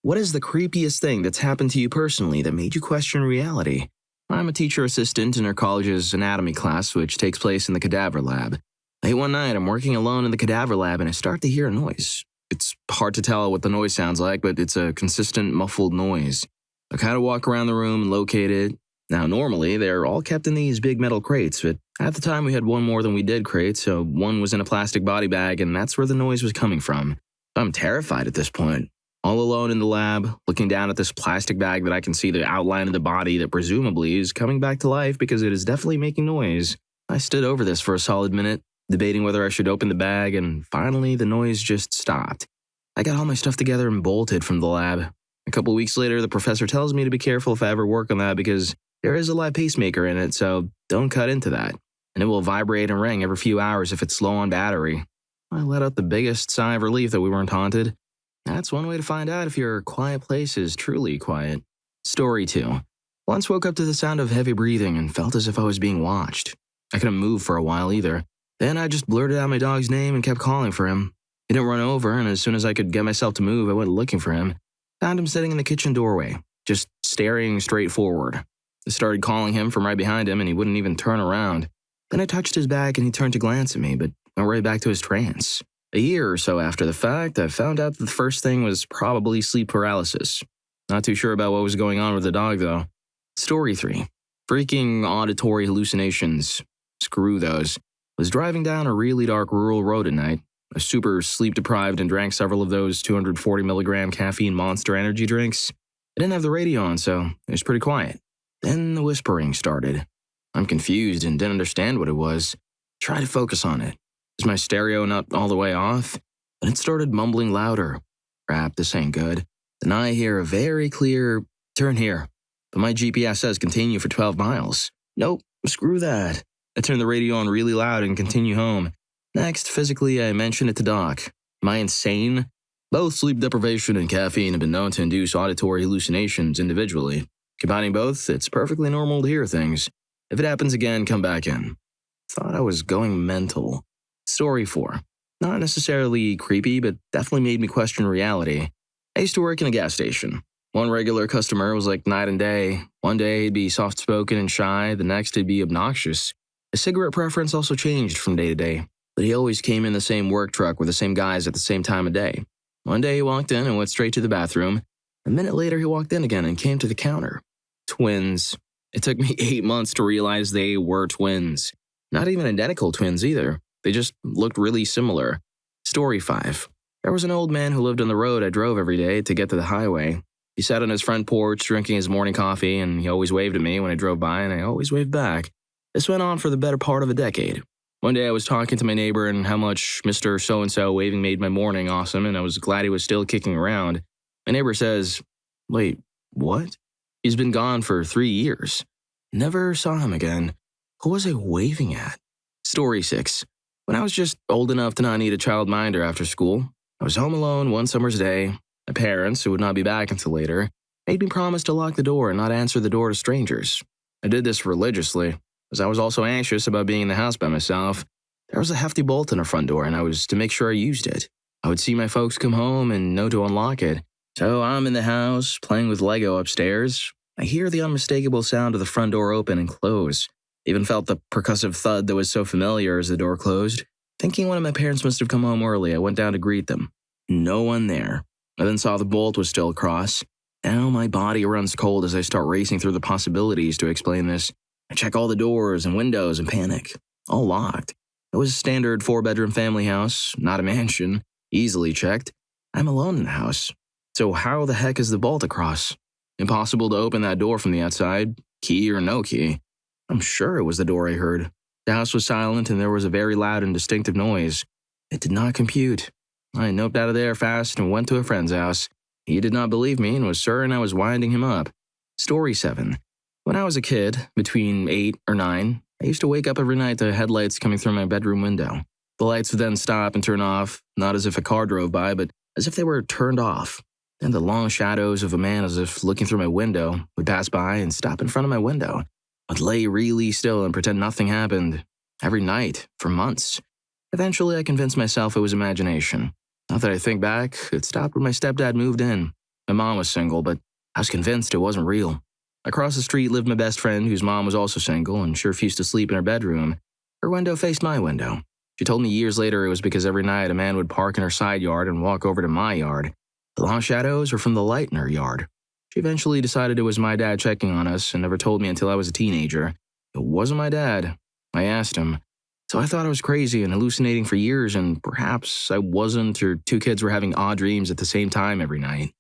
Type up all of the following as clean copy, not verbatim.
What is the creepiest thing that's happened to you personally that made you question reality? I'm a teacher assistant in our college's anatomy class, which takes place in the cadaver lab. Late one night, I'm working alone in the cadaver lab and I start to hear a noise. It's hard to tell what the noise sounds like, but it's a consistent, muffled noise. I kind of walk around the room and locate it. Now, normally, they're all kept in these big metal crates, but at the time we had one more than we did crates, so one was in a plastic body bag, and that's where the noise was coming from. I'm terrified at this point. All alone in the lab, looking down at this plastic bag that I can see the outline of the body that presumably is coming back to life because it is definitely making noise. I stood over this for a solid minute, debating whether I should open the bag, and finally the noise just stopped. I got all my stuff together and bolted from the lab. A couple weeks later, the professor tells me to be careful if I ever work on that because there is a live pacemaker in it, so don't cut into that. And it will vibrate and ring every few hours if it's low on battery. I let out the biggest sigh of relief that we weren't haunted. That's one way to find out if your quiet place is truly quiet. Story 2. Once woke up to the sound of heavy breathing and felt as if I was being watched. I couldn't move for a while either. Then I just blurted out my dog's name and kept calling for him. He didn't run over, and as soon as I could get myself to move, I went looking for him. Found him sitting in the kitchen doorway, just staring straight forward. I started calling him from right behind him, and he wouldn't even turn around. Then I touched his back, and he turned to glance at me, but went right back to his trance. A year or so after the fact, I found out that the first thing was probably sleep paralysis. Not too sure about what was going on with the dog, though. Story 3. Freaking auditory hallucinations. Screw those. Was driving down a really dark rural road at night. I was super sleep-deprived and drank several of those 240 milligram caffeine Monster energy drinks. I didn't have the radio on, so it was pretty quiet. Then the whispering started. I'm confused and didn't understand what it was. Tried to focus on it. Is my stereo not all the way off? And it started mumbling louder. Crap, this ain't good. Then I hear a very clear, turn here. But my GPS says continue for 12 miles. Nope, screw that. I turn the radio on really loud and continue home. Next, physically, I mention it to Doc. Am I insane? Both sleep deprivation and caffeine have been known to induce auditory hallucinations individually. Combining both, it's perfectly normal to hear things. If it happens again, come back in. Thought I was going mental. Story 4. Not necessarily creepy, but definitely made me question reality. I used to work in a gas station. One regular customer was like night and day. One day he'd be soft-spoken and shy, the next he'd be obnoxious. His cigarette preference also changed from day to day, but he always came in the same work truck with the same guys at the same time of day. One day he walked in and went straight to the bathroom. A minute later he walked in again and came to the counter. Twins. It took me 8 months to realize they were twins. Not even identical twins either. They just looked really similar. Story 5. There was an old man who lived on the road I drove every day to get to the highway. He sat on his front porch drinking his morning coffee, and he always waved at me when I drove by, and I always waved back. This went on for the better part of a decade. One day I was talking to my neighbor and how much Mr. So-and-so waving made my morning awesome, and I was glad he was still kicking around. My neighbor says, "Wait, what? He's been gone for 3 years. Never saw him again. Who was I waving at?" Story 6. When I was just old enough to not need a childminder after school, I was home alone one summer's day. My parents, who would not be back until later, made me promise to lock the door and not answer the door to strangers. I did this religiously, as I was also anxious about being in the house by myself. There was a hefty bolt in our front door, and I was to make sure I used it. I would see my folks come home and know to unlock it. So I'm in the house, playing with Lego upstairs. I hear the unmistakable sound of the front door open and close. Even felt the percussive thud that was so familiar as the door closed. Thinking one of my parents must have come home early, I went down to greet them. No one there. I then saw the bolt was still across. Now my body runs cold as I start racing through the possibilities to explain this. I check all the doors and windows and panic. All locked. It was a standard 4-bedroom family house, not a mansion. Easily checked. I'm alone in the house. So how the heck is the bolt across? Impossible to open that door from the outside, key or no key. I'm sure it was the door I heard. The house was silent and there was a very loud and distinctive noise. It did not compute. I noped out of there fast and went to a friend's house. He did not believe me and was certain I was winding him up. Story 7. When I was a kid, between 8 or 9, I used to wake up every night to headlights coming through my bedroom window. The lights would then stop and turn off, not as if a car drove by, but as if they were turned off. Then the long shadows of a man as if looking through my window would pass by and stop in front of my window. I'd lay really still and pretend nothing happened. Every night, for months. Eventually, I convinced myself it was imagination. Now that I think back, it stopped when my stepdad moved in. My mom was single, but I was convinced it wasn't real. Across the street lived my best friend, whose mom was also single, and she refused to sleep in her bedroom. Her window faced my window. She told me years later it was because every night a man would park in her side yard and walk over to my yard. The long shadows were from the light in her yard. She eventually decided it was my dad checking on us and never told me until I was a teenager. It wasn't my dad. I asked him. So I thought I was crazy and hallucinating for years, and perhaps I wasn't, or two kids were having odd dreams at the same time every night.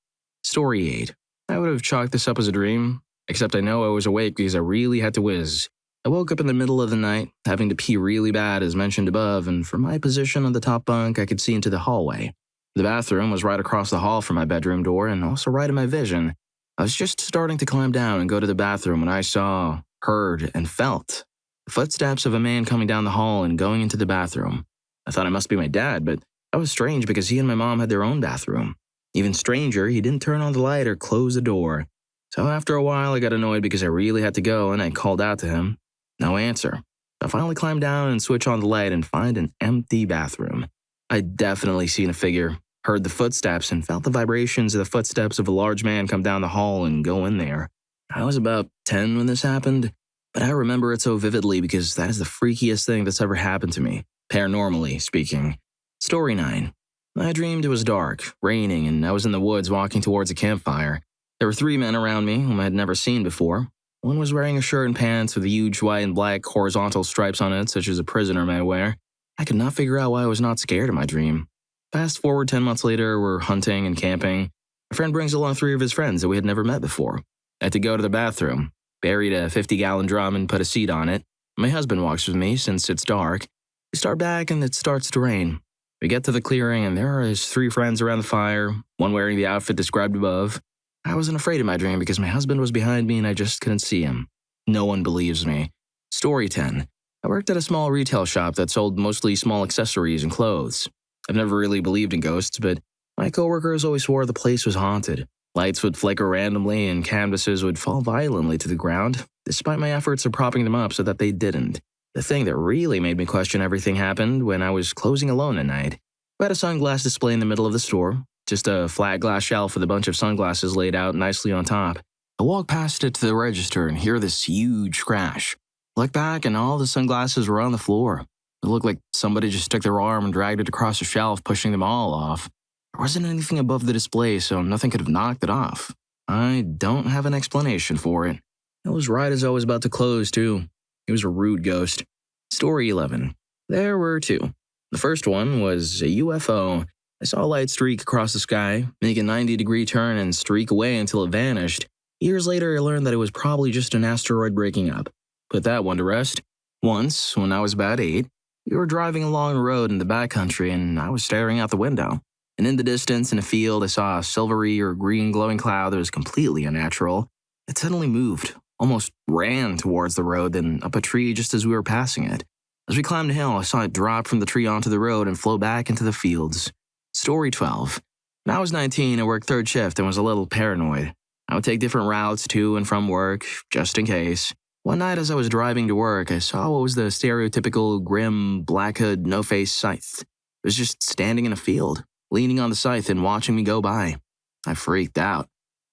Story 8. I would have chalked this up as a dream, except I know I was awake because I really had to whiz. I woke up in the middle of the night, having to pee really bad as mentioned above, and from my position on the top bunk I could see into the hallway. The bathroom was right across the hall from my bedroom door and also right in my vision. I was just starting to climb down and go to the bathroom when I saw, heard, and felt the footsteps of a man coming down the hall and going into the bathroom. I thought it must be my dad, but that was strange because he and my mom had their own bathroom. Even stranger, he didn't turn on the light or close the door. So after a while, I got annoyed because I really had to go and I called out to him. No answer. I finally climbed down and switch on the light and find an empty bathroom. I'd definitely seen a figure, heard the footsteps, and felt the vibrations of the footsteps of a large man come down the hall and go in there. I was about 10 when this happened, but I remember it so vividly because that is the freakiest thing that's ever happened to me, paranormally speaking. Story 9. I dreamed it was dark, raining, and I was in the woods walking towards a campfire. There were 3 men around me whom I had never seen before. One was wearing a shirt and pants with huge white and black horizontal stripes on it, such as a prisoner may wear. I could not figure out why I was not scared in my dream. Fast forward 10 months later, we're hunting and camping. A friend brings along 3 of his friends that we had never met before. I had to go to the bathroom, buried a 50-gallon drum and put a seat on it. My husband walks with me since it's dark. We start back and it starts to rain. We get to the clearing and there are his 3 friends around the fire, one wearing the outfit described above. I wasn't afraid in my dream because my husband was behind me and I just couldn't see him. No one believes me. Story 10. I worked at a small retail shop that sold mostly small accessories and clothes. I've never really believed in ghosts, but my coworkers always swore the place was haunted. Lights would flicker randomly and canvases would fall violently to the ground, despite my efforts of propping them up so that they didn't. The thing that really made me question everything happened when I was closing alone at night. We had a sunglass display in the middle of the store, just a flat glass shelf with a bunch of sunglasses laid out nicely on top. I walk past it to the register and hear this huge crash. Look back and all the sunglasses were on the floor. It looked like somebody just took their arm and dragged it across the shelf, pushing them all off. There wasn't anything above the display, so nothing could have knocked it off. I don't have an explanation for it. It was right as I was about to close, too. It was a rude ghost. Story 11. There were 2. The first one was a UFO. I saw a light streak across the sky, make a 90-degree turn and streak away until it vanished. Years later, I learned that it was probably just an asteroid breaking up. Put that one to rest. Once, when I was about 8, we were driving along a road in the backcountry and I was staring out the window. And in the distance, in a field, I saw a silvery or green glowing cloud that was completely unnatural. It suddenly moved, almost ran towards the road, then up a tree just as we were passing it. As we climbed a hill, I saw it drop from the tree onto the road and flow back into the fields. Story 12. When I was 19, I worked 3rd shift and was a little paranoid. I would take different routes to and from work, just in case. One night as I was driving to work, I saw what was the stereotypical grim, black hood, no-face scythe. It was just standing in a field, leaning on the scythe and watching me go by. I freaked out.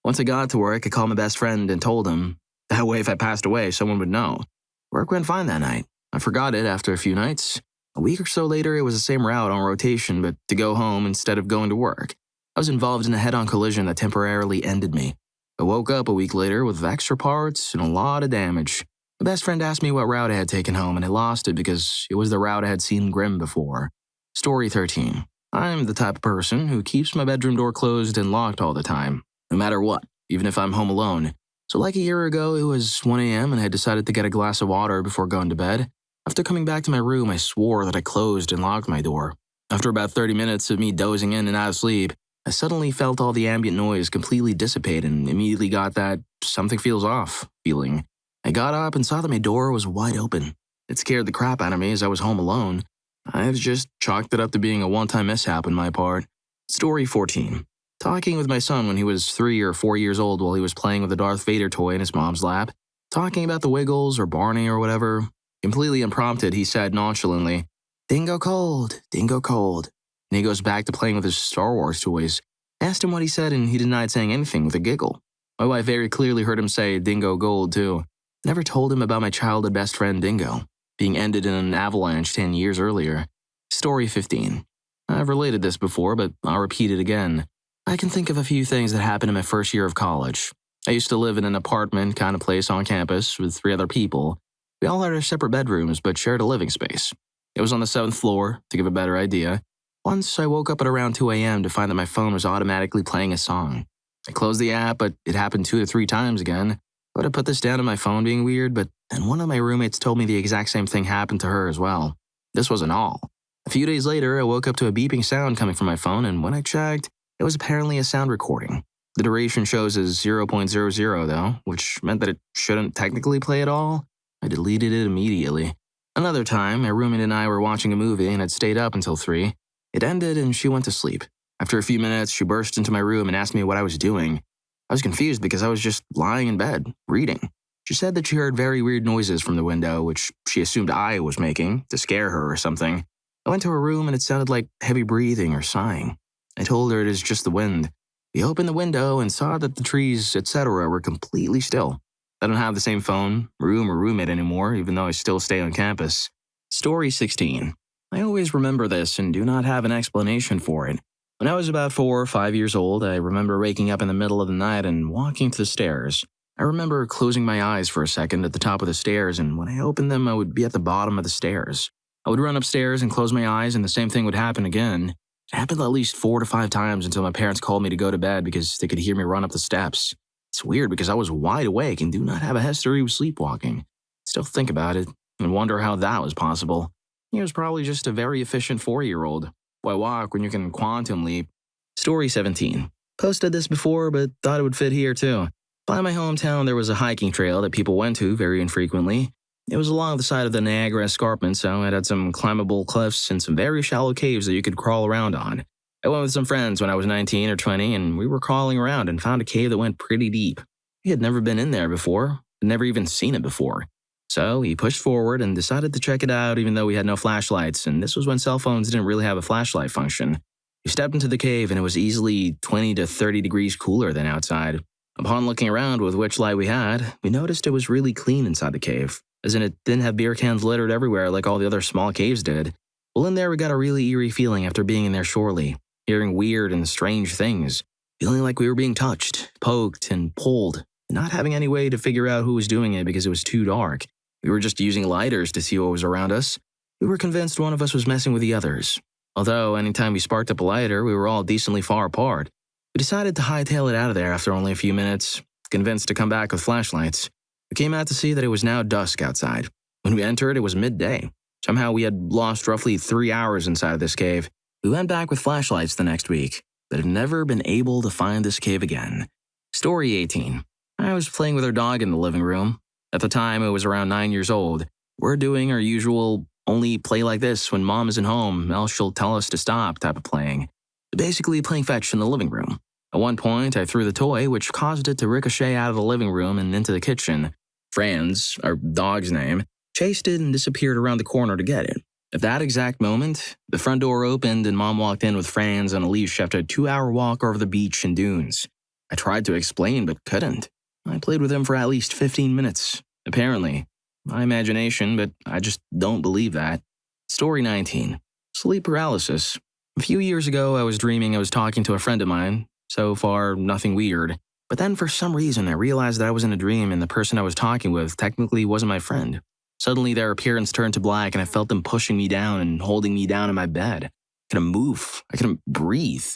Once I got to work, I called my best friend and told him. That way, if I passed away, someone would know. Work went fine that night. I forgot it after a few nights. A week or so later, it was the same route on rotation, but to go home instead of going to work. I was involved in a head-on collision that temporarily ended me. I woke up a week later with extra parts and a lot of damage. My best friend asked me what route I had taken home, and I lost it because it was the route I had seen grim before. Story 13. I'm the type of person who keeps my bedroom door closed and locked all the time, no matter what, even if I'm home alone. So like a year ago, it was 1 a.m. and I had decided to get a glass of water before going to bed. After coming back to my room, I swore that I closed and locked my door. After about 30 minutes of me dozing in and out of sleep, I suddenly felt all the ambient noise completely dissipate and immediately got that something feels off feeling. I got up and saw that my door was wide open. It scared the crap out of me as I was home alone. I've just chalked it up to being a one-time mishap on my part. Story 14. Talking with my son when he was 3 or 4 years old while he was playing with a Darth Vader toy in his mom's lap. Talking about the Wiggles or Barney or whatever. Completely unprompted, he said nonchalantly, "Dingo cold, dingo cold." And he goes back to playing with his Star Wars toys. I asked him what he said, and he denied saying anything with a giggle. My wife very clearly heard him say Dingo Gold, too. Never told him about my childhood best friend Dingo, being ended in an avalanche 10 years earlier. Story 15. I've related this before, but I'll repeat it again. I can think of a few things that happened in my first year of college. I used to live in an apartment kind of place on campus with 3 other people. We all had our separate bedrooms, but shared a living space. It was on the 7th floor, to give a better idea. Once I woke up at around 2 a.m. to find that my phone was automatically playing a song. I closed the app, but it happened 2 to 3 times again. I would have put this down to my phone being weird, but then one of my roommates told me the exact same thing happened to her as well. This wasn't all. A few days later, I woke up to a beeping sound coming from my phone, and when I checked, it was apparently a sound recording. The duration shows as 0.00 though, which meant that it shouldn't technically play at all. I deleted it immediately. Another time, my roommate and I were watching a movie and had stayed up until 3. It ended and she went to sleep. After a few minutes, she burst into my room and asked me what I was doing. I was confused because I was just lying in bed, reading. She said that she heard very weird noises from the window, which she assumed I was making to scare her or something. I went to her room and it sounded like heavy breathing or sighing. I told her it is just the wind. We opened the window and saw that the trees, etc., were completely still. I don't have the same phone, room, or roommate anymore, even though I still stay on campus. Story 16. I always remember this and do not have an explanation for it. When I was about 4 or 5 years old, I remember waking up in the middle of the night and walking to the stairs. I remember closing my eyes for a second at the top of the stairs, and when I opened them, I would be at the bottom of the stairs. I would run upstairs and close my eyes, and the same thing would happen again. It happened at least 4 to 5 times until my parents called me to go to bed because they could hear me run up the steps. It's weird because I was wide awake and do not have a history of sleepwalking. Still think about it and wonder how that was possible. He was probably just a very efficient 4-year-old. Why walk when you can quantum leap? Story 17. Posted this before, but thought it would fit here too. By my hometown, there was a hiking trail that people went to very infrequently. It was along the side of the Niagara Escarpment, so it had some climbable cliffs and some very shallow caves that you could crawl around on. I went with some friends when I was 19 or 20, and we were crawling around and found a cave that went pretty deep. We had never been in there before, had never even seen it before. So we pushed forward and decided to check it out even though we had no flashlights, and this was when cell phones didn't really have a flashlight function. We stepped into the cave and it was easily 20 to 30 degrees cooler than outside. Upon looking around with which light we had, we noticed it was really clean inside the cave, as in it didn't have beer cans littered everywhere like all the other small caves did. Well, in there we got a really eerie feeling after being in there shortly, hearing weird and strange things, feeling like we were being touched, poked, and pulled, and not having any way to figure out who was doing it because it was too dark. We were just using lighters to see what was around us. We were convinced one of us was messing with the others. Although, anytime we sparked up a lighter, we were all decently far apart. We decided to hightail it out of there after only a few minutes, convinced to come back with flashlights. We came out to see that it was now dusk outside. When we entered, it was midday. Somehow we had lost roughly 3 hours inside this cave. We went back with flashlights the next week, but had never been able to find this cave again. Story 18. I was playing with our dog in the living room. At the time, I was around 9 years old. We're doing our usual only play like this when mom isn't home, else she'll tell us to stop type of playing. Basically playing fetch in the living room. At one point, I threw the toy, which caused it to ricochet out of the living room and into the kitchen. Franz, our dog's name, chased it and disappeared around the corner to get it. At that exact moment, the front door opened and Mom walked in with Franz on a leash after a 2-hour walk over the beach and dunes. I tried to explain, but couldn't. I played with him for at least 15 minutes. Apparently. My imagination, but I just don't believe that. Story 19. Sleep paralysis. A few years ago, I was dreaming I was talking to a friend of mine. So far, nothing weird. But then for some reason, I realized that I was in a dream and the person I was talking with technically wasn't my friend. Suddenly, their appearance turned to black and I felt them pushing me down and holding me down in my bed. I couldn't move. I couldn't breathe.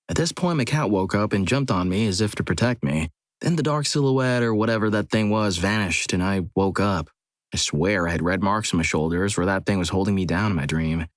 At this point, my cat woke up and jumped on me as if to protect me. Then the dark silhouette or whatever that thing was vanished and I woke up. I swear I had red marks on my shoulders where that thing was holding me down in my dream.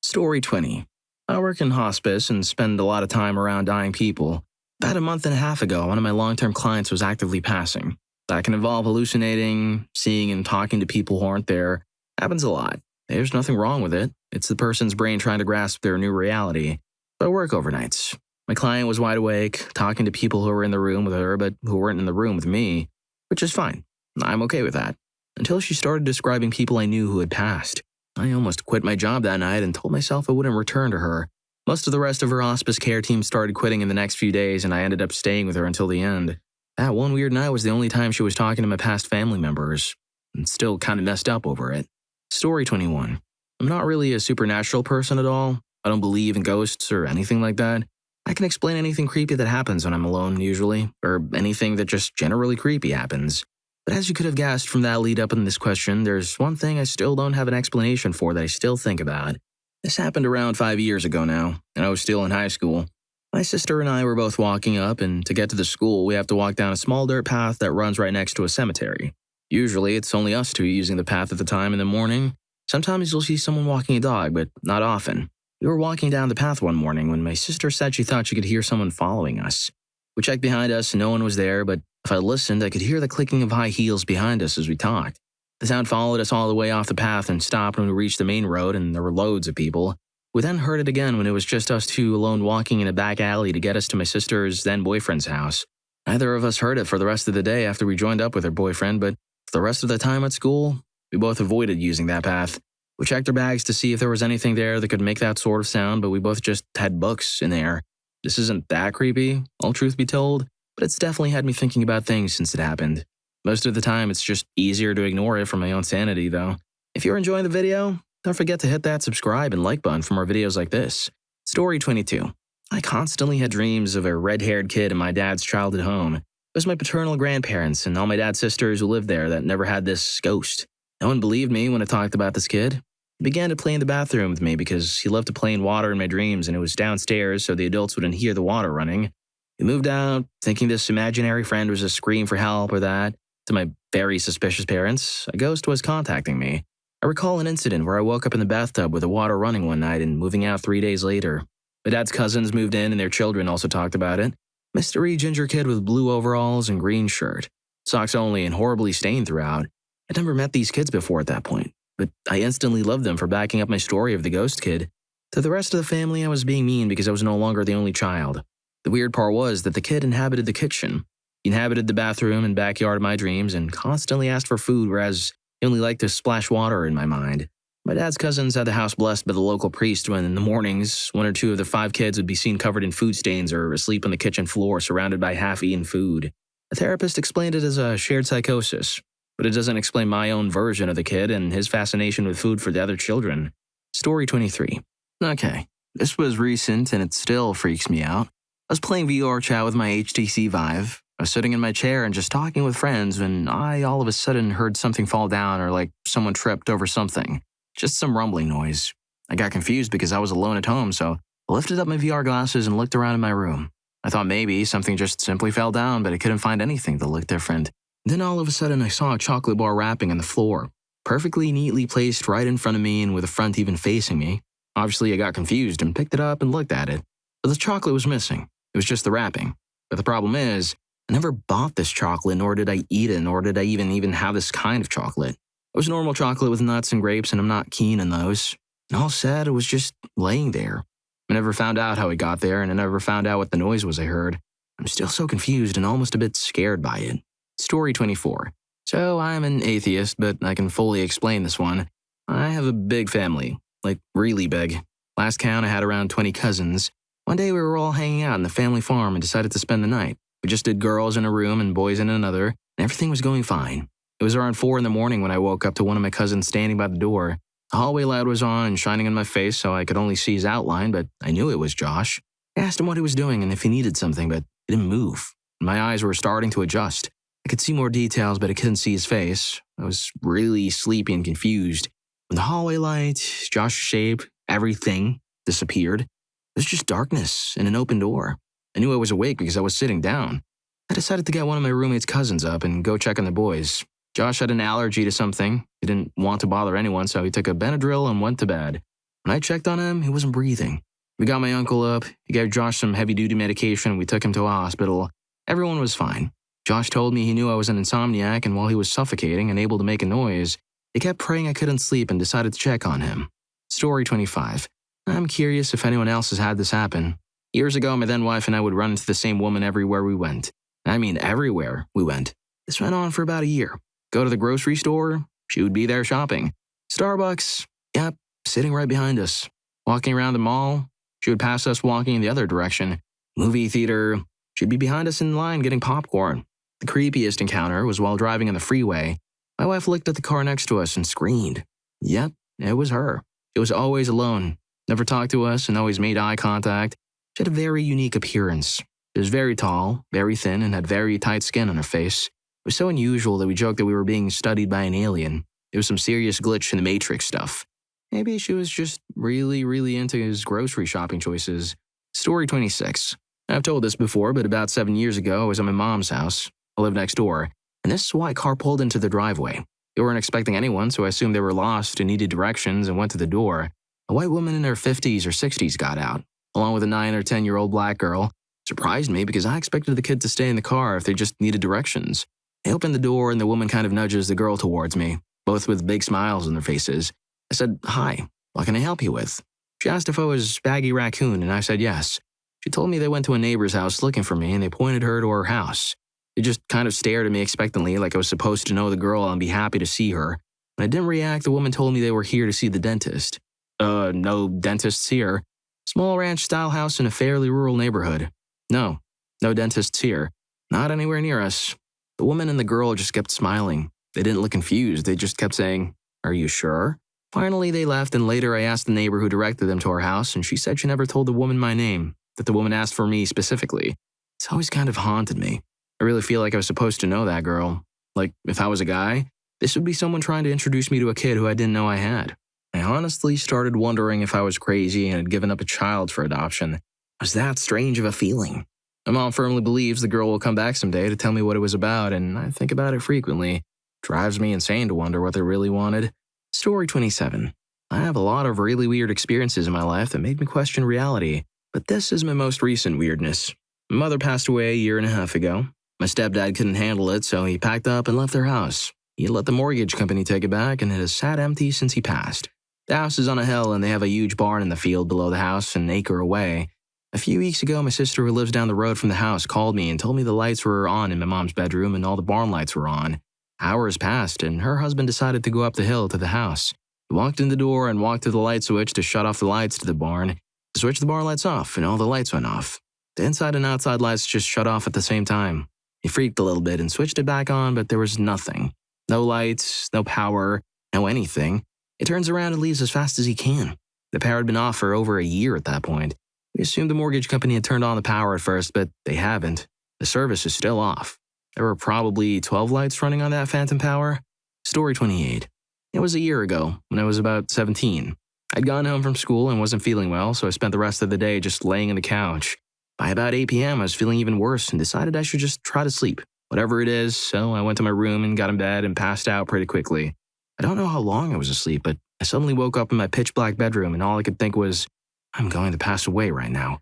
Story 20. I work in hospice and spend a lot of time around dying people. About a month and a half ago, one of my long-term clients was actively passing. That can involve hallucinating, seeing and talking to people who aren't there. Happens a lot. There's nothing wrong with it. It's the person's brain trying to grasp their new reality. So I work overnights. My client was wide awake, talking to people who were in the room with her but who weren't in the room with me, which is fine. I'm okay with that. Until she started describing people I knew who had passed. I almost quit my job that night and told myself I wouldn't return to her. Most of the rest of her hospice care team started quitting in the next few days, and I ended up staying with her until the end. That one weird night was the only time she was talking to my past family members, and still kind of messed up over it. Story 21. I'm not really a supernatural person at all. I don't believe in ghosts or anything like that. I can explain anything creepy that happens when I'm alone, usually, or anything that just generally creepy happens. But as you could have guessed from that lead up in this question, there's one thing I still don't have an explanation for that I still think about. This happened around 5 years ago now, and I was still in high school. My sister and I were both walking up, and to get to the school, we have to walk down a small dirt path that runs right next to a cemetery. Usually, it's only us two using the path at the time in the morning. Sometimes you'll see someone walking a dog, but not often. We were walking down the path one morning when my sister said she thought she could hear someone following us. We checked behind us and no one was there, but if I listened, I could hear the clicking of high heels behind us as we talked. The sound followed us all the way off the path and stopped when we reached the main road, and there were loads of people. We then heard it again when it was just us two alone walking in a back alley to get us to my sister's then-boyfriend's house. Neither of us heard it for the rest of the day after we joined up with her boyfriend, but for the rest of the time at school, we both avoided using that path. We checked our bags to see if there was anything there that could make that sort of sound, but we both just had books in there. This isn't that creepy, all truth be told, but it's definitely had me thinking about things since it happened. Most of the time, it's just easier to ignore it for my own sanity, though. If you're enjoying the video, don't forget to hit that subscribe and like button for more videos like this. Story 22. I constantly had dreams of a red-haired kid in my dad's childhood home. It was my paternal grandparents and all my dad's sisters who lived there that never had this ghost. No one believed me when I talked about this kid. He began to play in the bathroom with me because he loved to play in water in my dreams, and it was downstairs so the adults wouldn't hear the water running. We moved out, thinking this imaginary friend was a scream for help or that. To my very suspicious parents, a ghost was contacting me. I recall an incident where I woke up in the bathtub with the water running one night and moving out 3 days later. My dad's cousins moved in and their children also talked about it. Mystery ginger kid with blue overalls and green shirt. Socks only and horribly stained throughout. I'd never met these kids before at that point, but I instantly loved them for backing up my story of the ghost kid. To the rest of the family, I was being mean because I was no longer the only child. The weird part was that the kid inhabited the kitchen. He inhabited the bathroom and backyard of my dreams and constantly asked for food, whereas he only liked to splash water in my mind. My dad's cousins had the house blessed by the local priest when, in the mornings, 1 or 2 of the 5 kids would be seen covered in food stains or asleep on the kitchen floor surrounded by half-eaten food. A therapist explained it as a shared psychosis, but it doesn't explain my own version of the kid and his fascination with food for the other children. Story 23. Okay, this was recent and it still freaks me out. I was playing VR chat with my HTC Vive. I was sitting in my chair and just talking with friends when I all of a sudden heard something fall down or like someone tripped over something. Just some rumbling noise. I got confused because I was alone at home, so I lifted up my VR glasses and looked around in my room. I thought maybe something just simply fell down, but I couldn't find anything that looked different. Then all of a sudden I saw a chocolate bar wrapping on the floor, perfectly neatly placed right in front of me and with the front even facing me. Obviously I got confused and picked it up and looked at it. But the chocolate was missing. It was just the wrapping. But the problem is, I never bought this chocolate, nor did I eat it, nor did I even have this kind of chocolate. It was normal chocolate with nuts and grapes, and I'm not keen on those. And all said, it was just laying there. I never found out how it got there, and I never found out what the noise was I heard. I'm still so confused and almost a bit scared by it. Story 24. So I'm an atheist, but I can fully explain this one. I have a big family, like really big. Last count, I had around 20 cousins. One day we were all hanging out in the family farm and decided to spend the night. We just did girls in a room and boys in another, and everything was going fine. It was around 4 in the morning when I woke up to one of my cousins standing by the door. The hallway light was on and shining in my face, so I could only see his outline, but I knew it was Josh. I asked him what he was doing and if he needed something, but he didn't move. My eyes were starting to adjust. I could see more details, but I couldn't see his face. I was really sleepy and confused. When the hallway light, Josh's shape, everything disappeared. It was just darkness and an open door. I knew I was awake because I was sitting down. I decided to get one of my roommate's cousins up and go check on the boys. Josh had an allergy to something. He didn't want to bother anyone, so he took a Benadryl and went to bed. When I checked on him, he wasn't breathing. We got my uncle up. He gave Josh some heavy-duty medication. We took him to a hospital. Everyone was fine. Josh told me he knew I was an insomniac, and while he was suffocating, unable to make a noise, he kept praying I couldn't sleep and decided to check on him. Story 25. I'm curious if anyone else has had this happen. Years ago, my then-wife and I would run into the same woman everywhere we went. I mean everywhere we went. This went on for about a year. Go to the grocery store, she would be there shopping. Starbucks, yep, sitting right behind us. Walking around the mall, She would pass us walking in the other direction. Movie theater. She'd be behind us in line getting popcorn. The creepiest encounter was while driving on the freeway. My wife looked at the car next to us and screamed. Yep, it was her. She was always alone, never talked to us, and always made eye contact. She had a very unique appearance. She was very tall, very thin, and had very tight skin on her face. It was so unusual that we joked that we were being studied by an alien. It was some serious glitch in the Matrix stuff. Maybe she was just really into his grocery shopping choices. Story 26. I've told this before, but about 7 years ago, I was at my mom's house. I lived next door, and this is why a car pulled into the driveway. They weren't expecting anyone, so I assumed they were lost and needed directions and went to the door. A white woman in her 50s or 60s got out, along with a 9 or 10-year-old black girl. Surprised me because I expected the kid to stay in the car if they just needed directions. I opened the door and the woman kind of nudges the girl towards me, both with big smiles on their faces. I said, "Hi, what can I help you with?" She asked if I was Baggy Raccoon, and I said yes. She told me they went to a neighbor's house looking for me, and they pointed her to her house. They just kind of stared at me expectantly like I was supposed to know the girl and be happy to see her. When I didn't react, the woman told me they were here to see the dentist. No dentists here. Small ranch-style house in a fairly rural neighborhood. No dentists here. Not anywhere near us. The woman and the girl just kept smiling. They didn't look confused. They just kept saying, "Are you sure?" Finally, they left, and later I asked the neighbor who directed them to our house, and she said she never told the woman my name, that the woman asked for me specifically. It's always kind of haunted me. I really feel like I was supposed to know that girl. Like, if I was a guy, this would be someone trying to introduce me to a kid who I didn't know I had. I honestly started wondering if I was crazy and had given up a child for adoption. It was that strange of a feeling. My mom firmly believes the girl will come back someday to tell me what it was about, and I think about it frequently. It drives me insane to wonder what they really wanted. Story 27. I have a lot of really weird experiences in my life that made me question reality, but this is my most recent weirdness. My mother passed away a year and a half ago. My stepdad couldn't handle it, so he packed up and left their house. He let the mortgage company take it back, and it has sat empty since he passed. The house is on a hill, and they have a huge barn in the field below the house, an acre away. A few weeks ago, my sister who lives down the road from the house called me and told me the lights were on in my mom's bedroom and all the barn lights were on. Hours passed, and her husband decided to go up the hill to the house. He walked in the door and walked to the light switch to shut off the lights to the barn. He switched the barn lights off, and all the lights went off. The inside and outside lights just shut off at the same time. He freaked a little bit and switched it back on, but there was nothing. No lights, no power, no anything. He turns around and leaves as fast as he can. The power had been off for over a year at that point. We assumed the mortgage company had turned on the power at first, but they haven't. The service is still off. There were probably 12 lights running on that phantom power. Story 28. It was a year ago, when I was about 17. I'd gone home from school and wasn't feeling well, so I spent the rest of the day just laying on the couch. By about 8 p.m., I was feeling even worse and decided I should just try to sleep, whatever it is, so I went to my room and got in bed and passed out pretty quickly. I don't know how long I was asleep, but I suddenly woke up in my pitch-black bedroom and all I could think was, I'm going to pass away right now.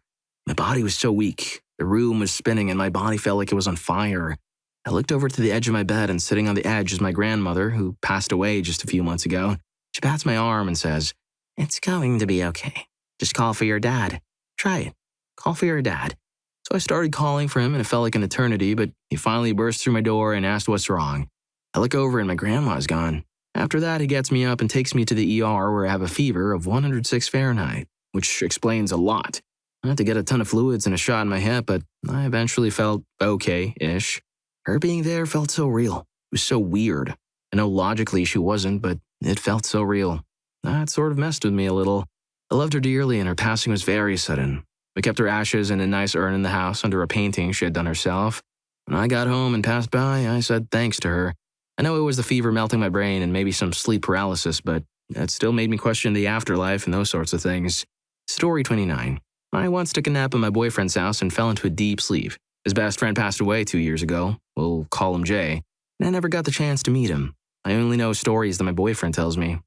My body was so weak. The room was spinning and my body felt like it was on fire. I looked over to the edge of my bed, and sitting on the edge is my grandmother, who passed away just a few months ago. She pats my arm and says, "It's going to be okay. Just call for your dad. Try it. Call for your dad." So I started calling for him, and it felt like an eternity, but he finally burst through my door and asked what's wrong. I look over and my grandma's gone. After that, he gets me up and takes me to the ER where I have a fever of 106 Fahrenheit, which explains a lot. I had to get a ton of fluids and a shot in my hip, but I eventually felt okay-ish. Her being there felt so real. It was so weird. I know logically she wasn't, but it felt so real. That sort of messed with me a little. I loved her dearly, and her passing was very sudden. We kept her ashes in a nice urn in the house under a painting she had done herself. When I got home and passed by, I said thanks to her. I know it was the fever melting my brain and maybe some sleep paralysis, but it still made me question the afterlife and those sorts of things. Story 29. I once took a nap at my boyfriend's house and fell into a deep sleep. His best friend passed away 2 years ago. We'll call him Jay. And I never got the chance to meet him. I only know stories that my boyfriend tells me.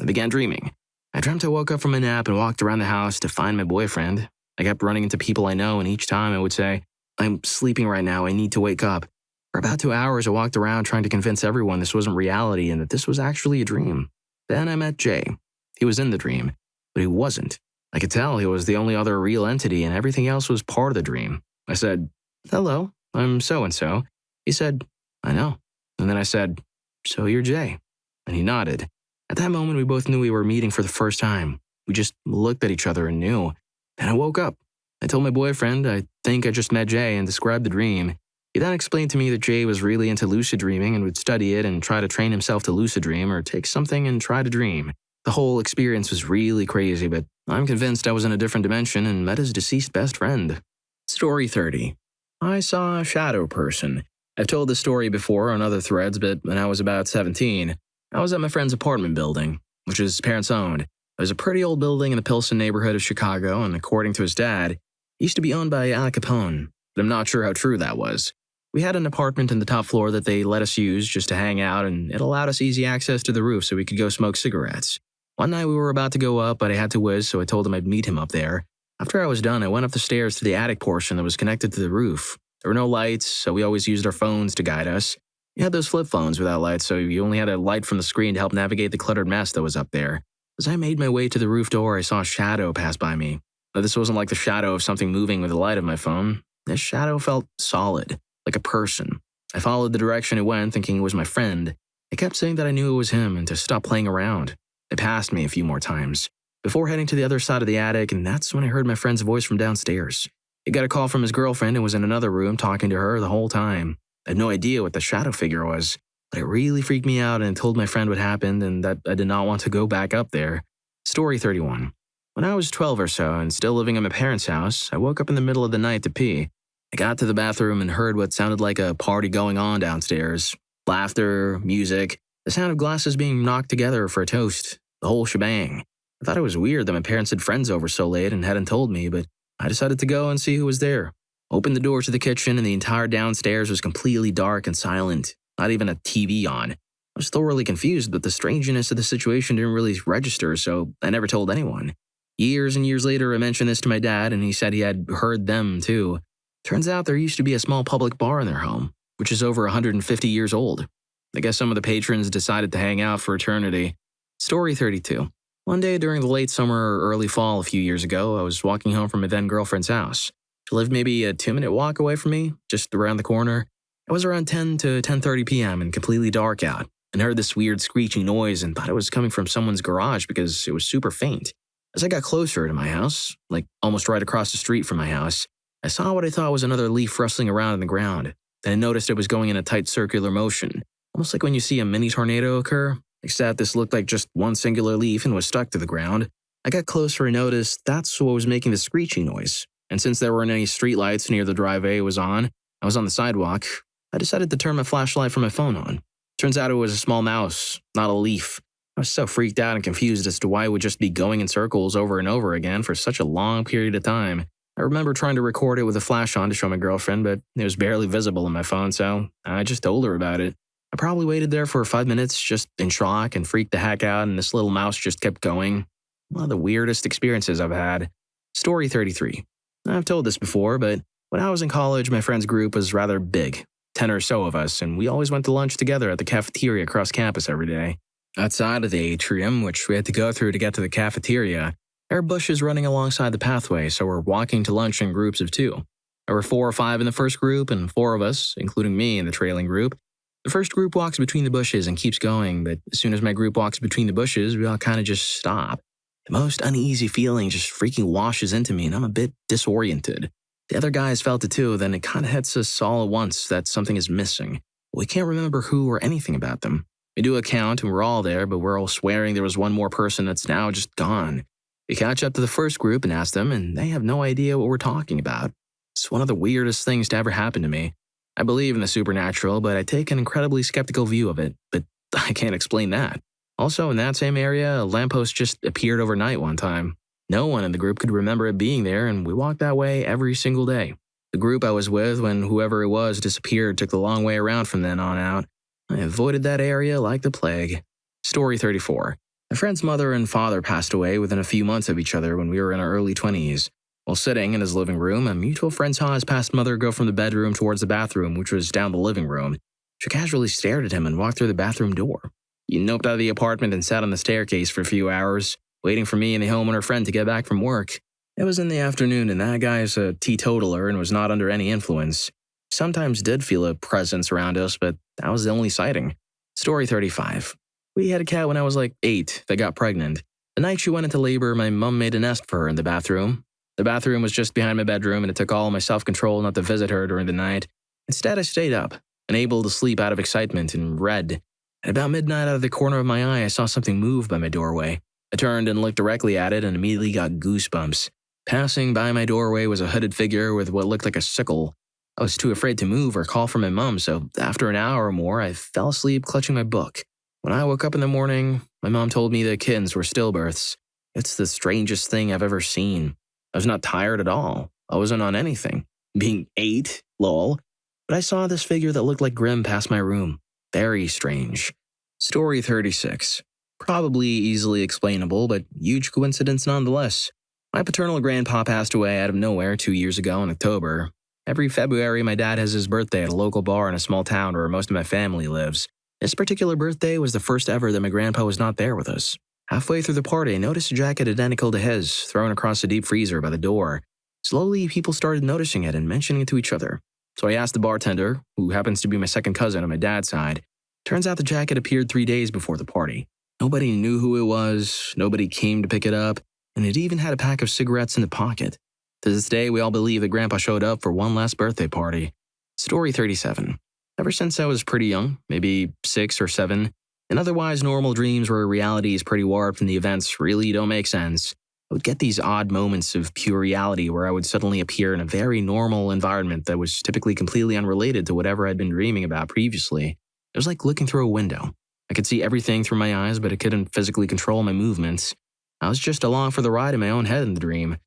I began dreaming. I dreamt I woke up from a nap and walked around the house to find my boyfriend. I kept running into people I know, and each time I would say, "I'm sleeping right now, I need to wake up." For about 2 hours, I walked around trying to convince everyone this wasn't reality and that this was actually a dream. Then I met Jay. He was in the dream, but he wasn't. I could tell he was the only other real entity and everything else was part of the dream. I said, "Hello, I'm so-and-so." He said, "I know." And then I said, "So you're Jay?" And he nodded. At that moment, we both knew we were meeting for the first time. We just looked at each other and knew. and I woke up. I told my boyfriend I think I just met Jay and described the dream. He then explained to me that Jay was really into lucid dreaming and would study it and try to train himself to lucid dream or take something and try to dream. The whole experience was really crazy, but I'm convinced I was in a different dimension and met his deceased best friend. Story 30. I saw a shadow person. I've told this story before on other threads, but when I was about 17, I was at my friend's apartment building, which his parents owned. It was a pretty old building in the Pilsen neighborhood of Chicago, and according to his dad, it used to be owned by Al Capone, but I'm not sure how true that was. We had an apartment in the top floor that they let us use just to hang out, and it allowed us easy access to the roof so we could go smoke cigarettes. One night we were about to go up, but I had to whiz, so I told him I'd meet him up there. After I was done, I went up the stairs to the attic portion that was connected to the roof. There were no lights, so we always used our phones to guide us. We had those flip phones without lights, so you only had a light from the screen to help navigate the cluttered mess that was up there. As I made my way to the roof door, I saw a shadow pass by me. Now, this wasn't like the shadow of something moving with the light of my phone. This shadow felt solid, like a person. I followed the direction it went, thinking it was my friend. I kept saying that I knew it was him and to stop playing around. It passed me a few more times, before heading to the other side of the attic, and that's when I heard my friend's voice from downstairs. He got a call from his girlfriend and was in another room talking to her the whole time. I had no idea what the shadow figure was, but it really freaked me out and told my friend what happened and that I did not want to go back up there. Story 31. When I was 12 or so and still living at my parents' house, I woke up in the middle of the night to pee. I got to the bathroom and heard what sounded like a party going on downstairs. Laughter, music, the sound of glasses being knocked together for a toast, the whole shebang. I thought it was weird that my parents had friends over so late and hadn't told me, but I decided to go and see who was there. Opened the door to the kitchen and the entire downstairs was completely dark and silent, not even a TV on. I was thoroughly confused, but the strangeness of the situation didn't really register, so I never told anyone. Years and years later, I mentioned this to my dad, and he said he had heard them too. Turns out there used to be a small public bar in their home, which is over 150 years old. I guess some of the patrons decided to hang out for eternity. Story 32. One day during the late summer or early fall a few years ago, I was walking home from my then-girlfriend's house. She lived maybe a 2-minute walk away from me, just around the corner. It was around 10 to 10:30 p.m. and completely dark out, and I heard this weird screeching noise and thought it was coming from someone's garage because it was super faint. As I got closer to my house, like almost right across the street from my house, I saw what I thought was another leaf rustling around in the ground. Then I noticed it was going in a tight circular motion, almost like when you see a mini tornado occur, except this looked like just one singular leaf and was stuck to the ground. I got closer and noticed that's what was making the screeching noise. And since there weren't any streetlights near the driveway it was on, I was on the sidewalk, I decided to turn my flashlight from my phone on. Turns out it was a small mouse, not a leaf. I was so freaked out and confused as to why it would just be going in circles over and over again for such a long period of time. I remember trying to record it with a flash on to show my girlfriend, but it was barely visible on my phone, so I just told her about it. I probably waited there for 5 minutes, just in shock and freaked the heck out, and this little mouse just kept going. One of the weirdest experiences I've had. Story 33. I've told this before, but when I was in college, my friend's group was rather big, 10 or so of us, and we always went to lunch together at the cafeteria across campus every day. Outside of the atrium, which we had to go through to get to the cafeteria, there are bushes running alongside the pathway, so we're walking to lunch in groups of 2. There were 4 or 5 in the first group and 4 of us, including me in the trailing group. The first group walks between the bushes and keeps going, but as soon as my group walks between the bushes, we all kind of just stop. The most uneasy feeling just freaking washes into me, and I'm a bit disoriented. The other guys felt it too, then it kind of hits us all at once that something is missing. We can't remember who or anything about them. We do a count and we're all there, but we're all swearing there was one more person that's now just gone. We catch up to the first group and ask them, and they have no idea what we're talking about. It's one of the weirdest things to ever happen to me. I believe in the supernatural, but I take an incredibly skeptical view of it, but I can't explain that. Also, in that same area, a lamppost just appeared overnight one time. No one in the group could remember it being there, and we walked that way every single day. The group I was with when whoever it was disappeared took the long way around from then on out. I avoided that area like the plague. Story 34. My friend's mother and father passed away within a few months of each other when we were in our early 20s. While sitting in his living room, a mutual friend saw his past mother go from the bedroom towards the bathroom, which was down the living room. She casually stared at him and walked through the bathroom door. He noped out of the apartment and sat on the staircase for a few hours, waiting for me and the homeowner friend to get back from work. It was in the afternoon, and that guy is a teetotaler and was not under any influence. Sometimes did feel a presence around us, but that was the only sighting. Story 35. We had a cat when I was like 8 that got pregnant. The night she went into labor, my mom made a nest for her in the bathroom. The bathroom was just behind my bedroom, and it took all my self-control not to visit her during the night. Instead, I stayed up, unable to sleep out of excitement, and read. At about midnight, out of the corner of my eye, I saw something move by my doorway. I turned and looked directly at it and immediately got goosebumps. Passing by my doorway was a hooded figure with what looked like a sickle. I was too afraid to move or call for my mom, so after an hour or more, I fell asleep clutching my book. When I woke up in the morning, my mom told me the kittens were stillbirths. It's the strangest thing I've ever seen. I was not tired at all. I wasn't on anything. Being 8, lol. But I saw this figure that looked like Grim pass my room. Very strange. Story 36. Probably easily explainable, but huge coincidence nonetheless. My paternal grandpa passed away out of nowhere 2 years ago in October. Every February, my dad has his birthday at a local bar in a small town where most of my family lives. This particular birthday was the first ever that my grandpa was not there with us. Halfway through the party, I noticed a jacket identical to his, thrown across the deep freezer by the door. Slowly, people started noticing it and mentioning it to each other. So I asked the bartender, who happens to be my second cousin on my dad's side. Turns out the jacket appeared 3 days before the party. Nobody knew who it was, nobody came to pick it up, and it even had a pack of cigarettes in the pocket. To this day, we all believe that Grandpa showed up for one last birthday party. Story 37. Ever since I was pretty young, maybe 6 or 7, in otherwise normal dreams where reality is pretty warped and the events really don't make sense, I would get these odd moments of pure reality where I would suddenly appear in a very normal environment that was typically completely unrelated to whatever I'd been dreaming about previously. It was like looking through a window. I could see everything through my eyes, but I couldn't physically control my movements. I was just along for the ride in my own head in the dream.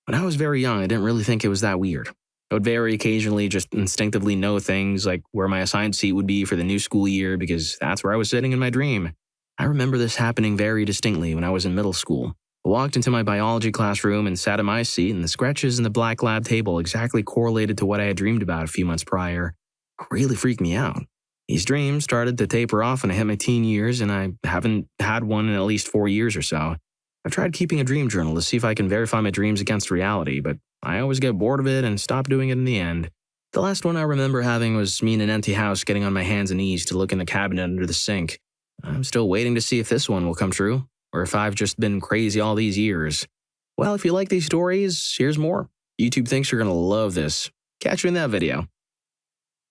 When I was very young, I didn't really think it was that weird. I would very occasionally just instinctively know things like where my assigned seat would be for the new school year because that's where I was sitting in my dream. I remember this happening very distinctly when I was in middle school. I walked into my biology classroom and sat in my seat, and the scratches in the black lab table exactly correlated to what I had dreamed about a few months prior. It really freaked me out. These dreams started to taper off when I hit my teen years, and I haven't had one in at least 4 years or so. I've tried keeping a dream journal to see if I can verify my dreams against reality, but I always get bored of it and stop doing it in the end. The last one I remember having was me in an empty house getting on my hands and knees to look in the cabinet under the sink. I'm still waiting to see if this one will come true, or if I've just been crazy all these years. Well, if you like these stories, here's more. YouTube thinks you're going to love this. Catch you in that video.